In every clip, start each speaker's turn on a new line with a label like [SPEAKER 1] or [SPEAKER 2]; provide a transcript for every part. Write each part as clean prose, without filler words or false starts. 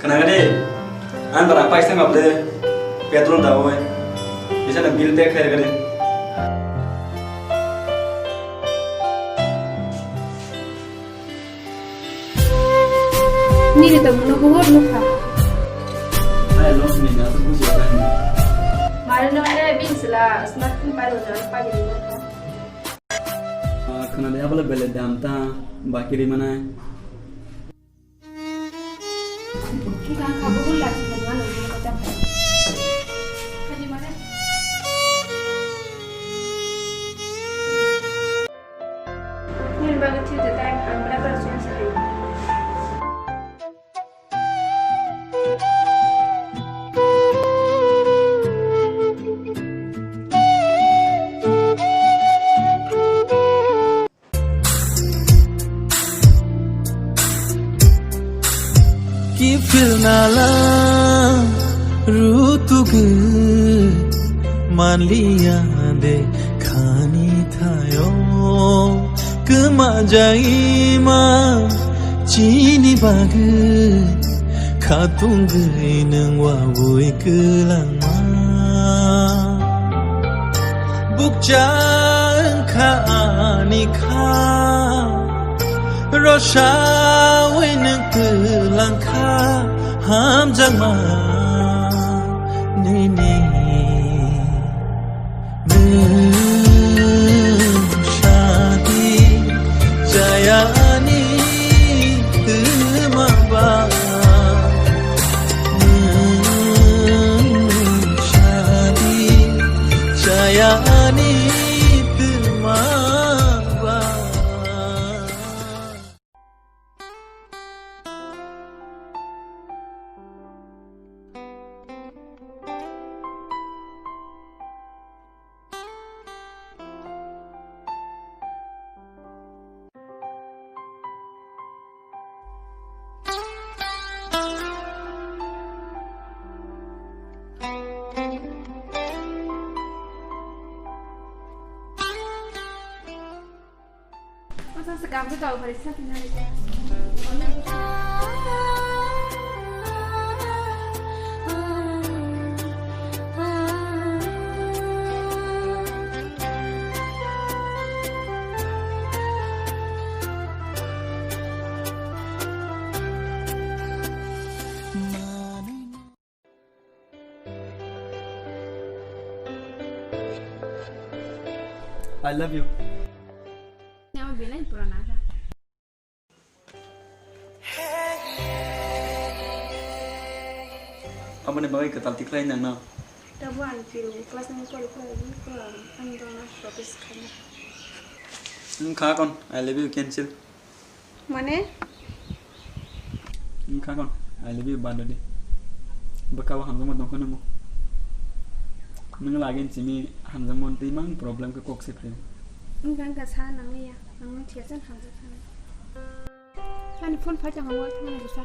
[SPEAKER 1] Kenapa deh? Antara apa istilah ngapde petrol dah woy. Bisa na bill pay khair kare.
[SPEAKER 2] Ni itu menunggu lupa.
[SPEAKER 1] Ay los ni na tu busi kan.
[SPEAKER 2] Malu ada bin sila semakin paru jalan pagi ni.
[SPEAKER 1] Kenapa dia boleh beli dam ta baki di mana?
[SPEAKER 2] Kita kabur lagi dengan mana kita capai. Di mana? Ni bagai cerita time ambil bersuara sekali.
[SPEAKER 3] की फिरनाला ऋतुगे मान लिया दे खानी थायो कमा जाई मा चीनी बाग खातुंग नंग वावुई कलांग बुकजा खा आनी खा Roshawen kelangka ham jangma nini shadi jayani tumaba shadi jayani
[SPEAKER 2] Masa sekarang tu tahu perisa tinggal di
[SPEAKER 1] I love you.
[SPEAKER 2] Ni awak bilang pura nada.
[SPEAKER 1] Apa nih bagai ketal tiklain yang na?
[SPEAKER 2] Dabuan feel kelas ni kau lagi kau anda nak shopis kan.
[SPEAKER 1] Kha kon I love you cancel.
[SPEAKER 2] Mana?
[SPEAKER 1] Kha kon I love you bad deh. Bakawa hamzam mot nongko nemo. Neng lagi sini hamzam mot timang problem ke kok sih.
[SPEAKER 2] Enggak sah nang ni ya, nang tiada kan hamzah kan. Kan phone phone jangan buat mana bisa.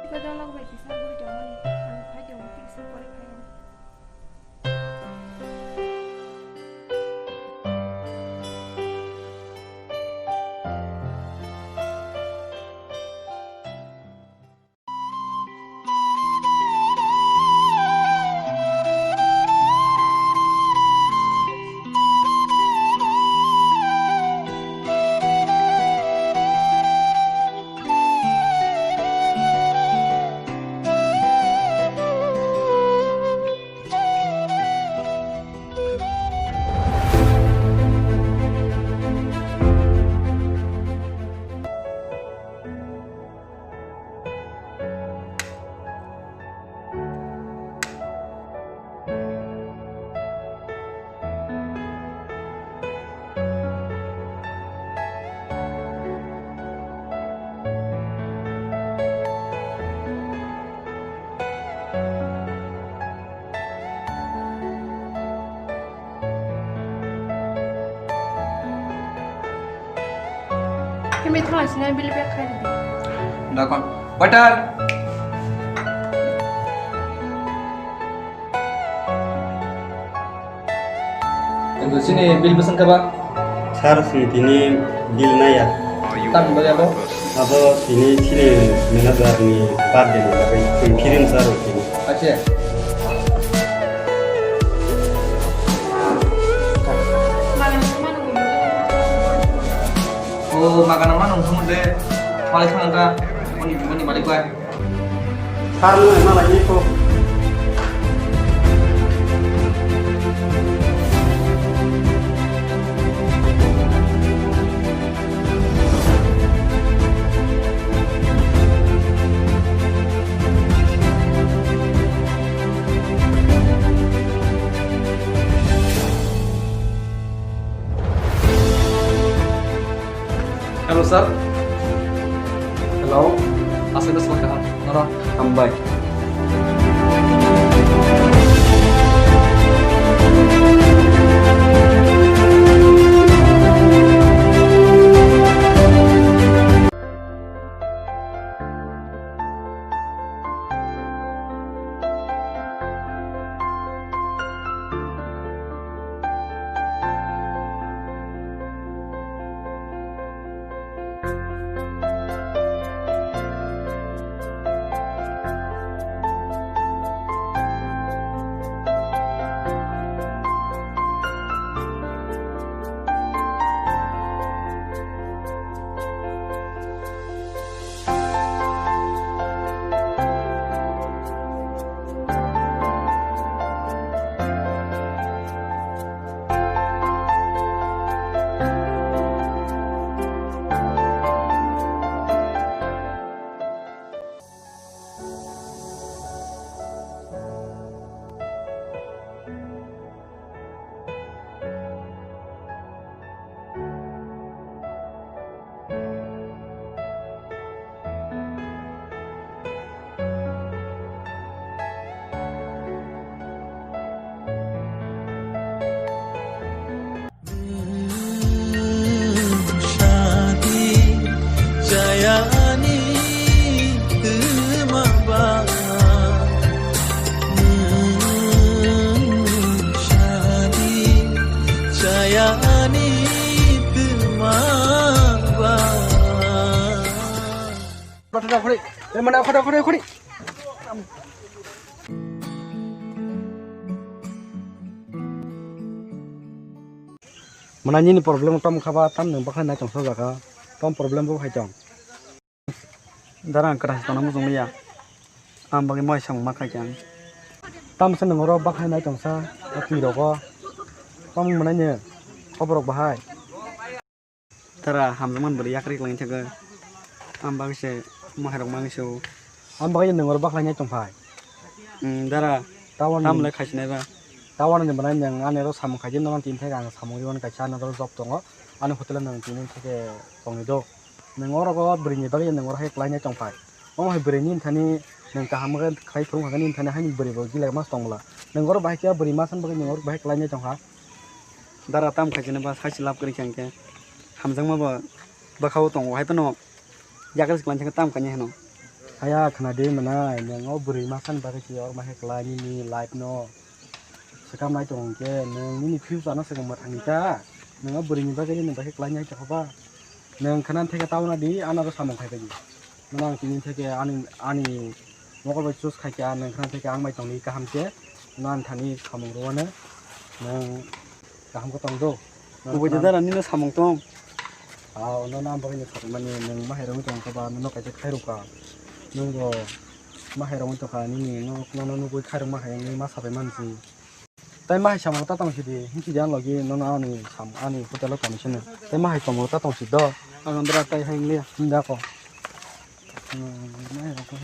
[SPEAKER 2] Kita dah lalu bisa buat jangan ni, kan phone jangan bisa boleh kan. Kami terus ngambil pihak kali.
[SPEAKER 1] Dah kon. Butter.
[SPEAKER 4] Tunggu sini bil pesan ke Pak.
[SPEAKER 5] Sar ini bil na ya.
[SPEAKER 4] Tan berapa?
[SPEAKER 5] Abo ini ciri mengajar ni birthday ni tapi kirim saru ini.
[SPEAKER 4] Aceh. Oh, makanan mana kamu deh? Balik sana Mani balik gua.
[SPEAKER 5] Karena emang lagi kok.
[SPEAKER 4] Halo sir. Hello. Asal semangat. Nara.
[SPEAKER 1] Ambay.
[SPEAKER 4] Mana kau?
[SPEAKER 5] Mana ni problem tam khaba tam nang bakhan na chongso jaka tam problem bo haitong.
[SPEAKER 1] Darang keras tanam musuh ya. Bagi mau sang makai jang.
[SPEAKER 5] Tam sen nang ro bakhan na chongsa ati ro ko. Tam mana ni khobrok bahai.
[SPEAKER 1] Tara hamzaman beri yakrik lang jaga. Bagi se maharong mangso.
[SPEAKER 5] Bagi nang ro bakhan na chongpai.
[SPEAKER 1] Dara
[SPEAKER 5] Tawan
[SPEAKER 1] tam le khasne ba.
[SPEAKER 5] Tawan ni mana yang ane ro samung khajin nang tin thega samung yon ka chan ro job tongo. Ane hotel nang tin thege tongido. Nang ro ko beri ni bagi nang ro hai klai na chongpai. Mau hai beri ni thani nang kaham ga khai prung ga ni thani hai beri bo gila mas tongla. Nang ro bahai kya beri masan bagi nang ro bahai klai na chongha.
[SPEAKER 1] Dara tam khasne ba khasi lap kari changke. Hamjang ma ba bakau tong hai pano. Yakrik lang jaga tam kanya heno.
[SPEAKER 5] Aya khana de mana nang beri masan bagi kya or mahai klai ni live no. Sekam nai tong ke nang ni fuse ana sekam mathang ta nang beri ni bagi ni bagi klai ni chakaba nang khanan theke tauna di ana ro samong khai bagi nang tin theke ani mokol bai chus khai ka nang khanan theke ang mai tong ni kaham ke nan thani khamong ro na nang kaham ko tong do
[SPEAKER 1] Ubo dara ni na samong tong.
[SPEAKER 5] aw no nam bagi ni khap mani nang mahai ro tong ka ba no ka je khai ro ka nang go mahai ro tong ka ni no go khai ro mahai ni ma sabai man ji tai mahai samong ta tong si di hinchi jan logi no na ani sam ani hotel ka ni chene tai mahai samong ta tong si do
[SPEAKER 1] Dara tai hang le.
[SPEAKER 5] Hindi ako. Mahirap ko.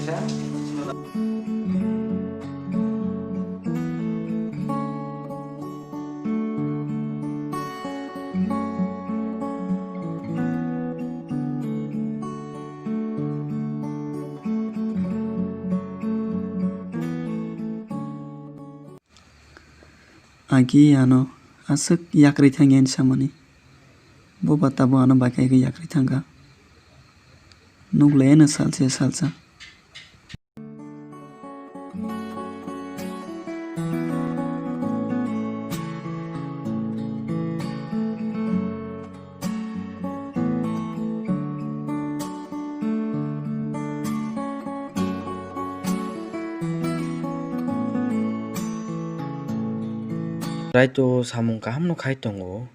[SPEAKER 4] kaisa.
[SPEAKER 1] Agi ano asuk yakri thangen samani bo batabo ano bakai ke yakri thanga nugle na salsa
[SPEAKER 6] Raito samung kaham no khai tongo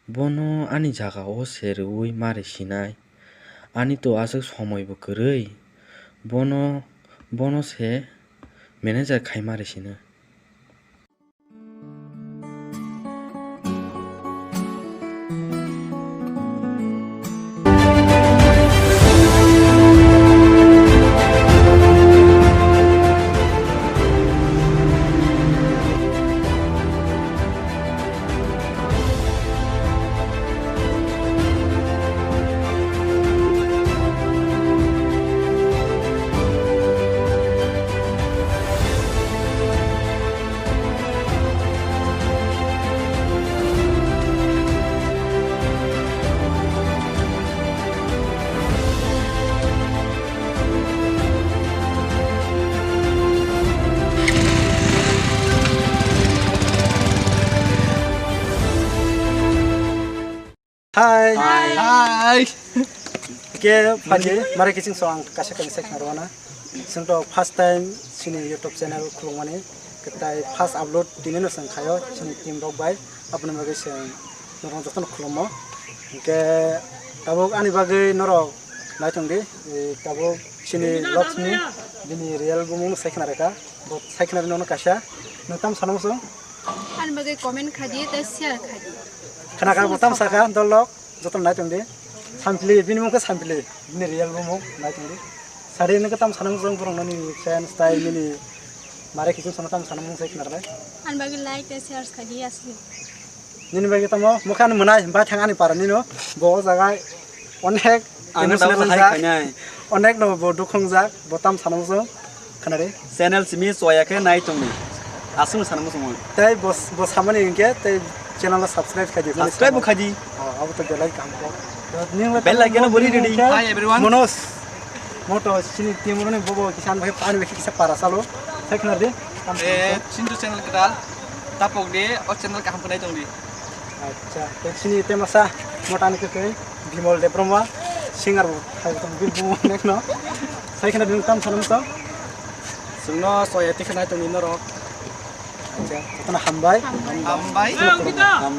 [SPEAKER 6] bono ani jaga o serui mari sinai ani to asuk somoi bo kwrui bono se manager khai mari sina.
[SPEAKER 5] Hai.
[SPEAKER 4] Hai.
[SPEAKER 5] Ke pagi mari kicing soang kasih kan sek narwana. Sento first time sini YouTube channel khulungmani ketai first upload dineno sang khayo sini team rok bai apni bagai seng norong joton khulummo. Ke tabok ani bagai norok naitung di tabok sini Lakshmi dini real bumung sekhnareka bot sekhnari nono kasha nutam sanamso
[SPEAKER 2] Ani bagai comment khadi ta share khadi.
[SPEAKER 5] khana ka botam saka dolok joton naitung di sampli bini mungko sampli bini real bumung naitung di sari ne katam sanam jong burung nani fan style mini mare kicing sonatam sanam mung seknar bai
[SPEAKER 2] Ani bagai like ta share khadi asli.
[SPEAKER 5] nini bagi tamo mukhan munai ba thangani parani no bo jaga onek emotional jak onek no bo dukhung jak botam sanam jong khanare
[SPEAKER 1] channel simi soyake nai tongni asung sanam sumo
[SPEAKER 5] tai bos samani inge tai channel subscribe khadi
[SPEAKER 1] subscribe khaji
[SPEAKER 5] अब तो बेल काम को new
[SPEAKER 1] bell icon बोली ready
[SPEAKER 4] Hi everyone.
[SPEAKER 5] Manoj मोटो सिनी तिम्रो नि बोबो किसान भाइ पानी बेखि किसा पारा सालो सेकनर दे
[SPEAKER 4] Sindu channel kedal. Tapok de o channel kaham kunai tong di.
[SPEAKER 5] अच्छा तो सिनी तेमसा मोटानी के बिमल दे ब्रह्मा सिंगर हाइ त बिल बुम नेक न सेकनर दिन तम सनम त सुनो सोयति खनाय त निनो रक अच्छा तना हमबाय
[SPEAKER 4] Ambai.